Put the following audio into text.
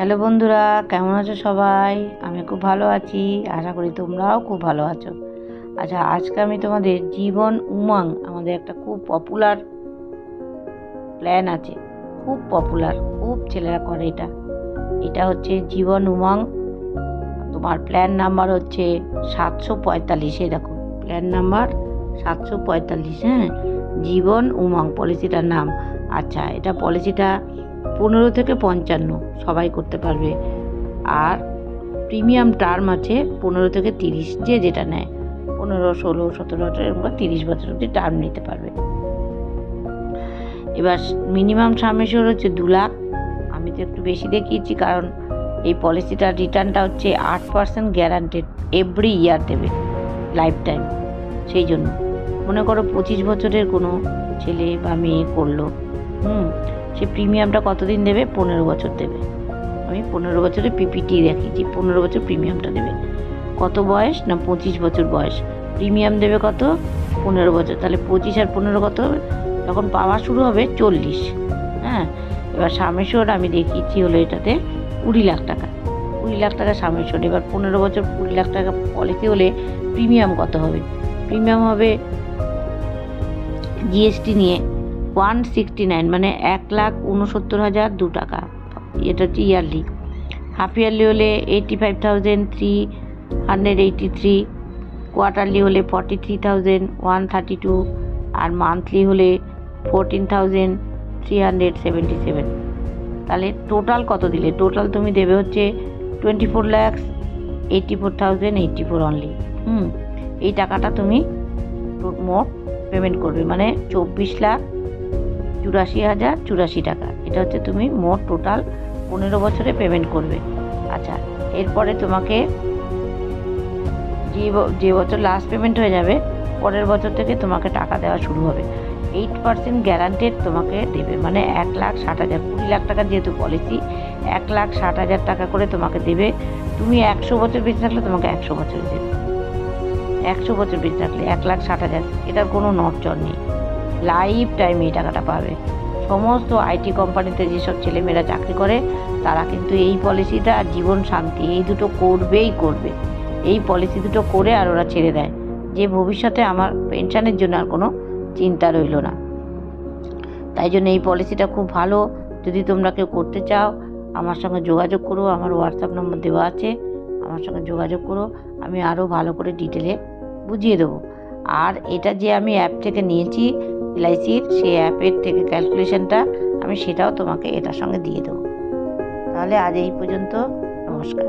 Hello বন্ধুরা, কেমন আছো সবাই? আমি খুব ভালো আছি, আশা করি তোমরাও খুব ভালো আছো। আচ্ছা, আজকে আমি তোমাদের জীবন উমাং, আমাদের একটা খুব পপুলার প্ল্যান আছে, খুব পপুলার, খুব ছেলেরা করে এটা। এটা হচ্ছে জীবন উমাং। তোমার প্ল্যান নাম্বার হচ্ছে 745। দেখো, প্ল্যান নাম্বার 745। হ্যাঁ, জীবন উমাং পলিসিটার নাম। আচ্ছা, এটা পলিসিটা 15 থেকে 55 সবাই করতে পারবে। আর প্রিমিয়াম টার্ম আছে 15 থেকে 30, যে যেটা নেয় 15, 16, 17, 18 এরকম 30 বছর অবধি টার্ম নিতে পারবে। এবার মিনিমাম সাম এশিওর হচ্ছে 2 লাখ। আমি তো একটু বেশি দেখিয়েছি, কারণ এই পলিসিটার রিটার্নটা হচ্ছে 8% গ্যারান্টেড, এভরি ইয়ার দেবে, লাইফ টাইম। সেই জন্য মনে করো 25 বছরের কোনো ছেলে বা মেয়ে করলো, সে প্রিমিয়ামটা কতদিন দেবে? 15 বছর দেবে। আমি 15 বছরের পিপিটি দেখিয়েছি, 15 বছর প্রিমিয়ামটা দেবে। কত বয়স? না 25 বছর বয়স। প্রিমিয়াম দেবে কত? 15 বছর। তাহলে 25 আর 15 কত হবে? যখন পাওয়া শুরু হবে 40। হ্যাঁ, এবার সামেশোর আমি দেখিয়েছি হলো এটাতে 20 লাখ টাকা। 20 লাখ টাকা সামেশোর। এবার 15 বছর 20 লাখ টাকা পলিসি হলে প্রিমিয়াম কত হবে? প্রিমিয়াম হবে জিএসটি নিয়ে 169, মানে 1,69,002 টাকা। এটা হচ্ছে ইয়ারলি। হাফ ইয়ারলি হলে 85,383, কোয়ার্টারলি হলে 43,132, আর মান্থলি হলে 14,377। তাহলে টোটাল কত দিলে? টোটাল তুমি দেবে হচ্ছে 24,84,084 অনলি। এই টাকাটা তুমি মোট পেমেন্ট করবে, মানে 24,84,084 টাকা। এটা হচ্ছে তুমি মোট টোটাল 15 বছরে পেমেন্ট করবে। আচ্ছা, এরপরে তোমাকে যে বছর লাস্ট পেমেন্ট হয়ে যাবে, পরের বছর থেকে তোমাকে টাকা দেওয়া শুরু হবে। 8% গ্যারান্টেড তোমাকে দেবে, মানে 1,60,000। 20 লাখ টাকার যেহেতু পলিসি, 1,60,000 টাকা করে তোমাকে দেবে। তুমি 100 বছর বেঁচে থাকলে তোমাকে 100 বছর দেবে। 100 বছর বেঁচে থাকলে 1,60,000, এটার কোনো নড়চড় নেই। লাইফ টাইমে এই টাকাটা পাবে। সমস্ত আইটি কোম্পানিতে যেসব ছেলেমেয়েরা চাকরি করে, তারা কিন্তু এই পলিসিটা আর জীবন শান্তি, এই দুটো করবেই করবে। এই পলিসি দুটো করে আর ওরা ছেড়ে দেয়, যে ভবিষ্যতে আমার পেনশনের জন্য আর কোনো চিন্তা রইল না। তাই জন্য এই পলিসিটা খুব ভালো। যদি তোমরা কেউ করতে চাও, আমার সঙ্গে যোগাযোগ করো। আমার হোয়াটসঅ্যাপ নম্বর দেওয়া আছে, আমার সঙ্গে যোগাযোগ করো। আমি আরও ভালো করে ডিটেলে বুঝিয়ে দেবো। আর এটা যে আমি অ্যাপ থেকে নিয়েছি এলআইসির, সেই অ্যাপের থেকে ক্যালকুলেশনটা আমি সেটাও তোমাকে এটার সঙ্গে দিয়ে দেবো। তাহলে আজ এই পর্যন্ত, নমস্কার।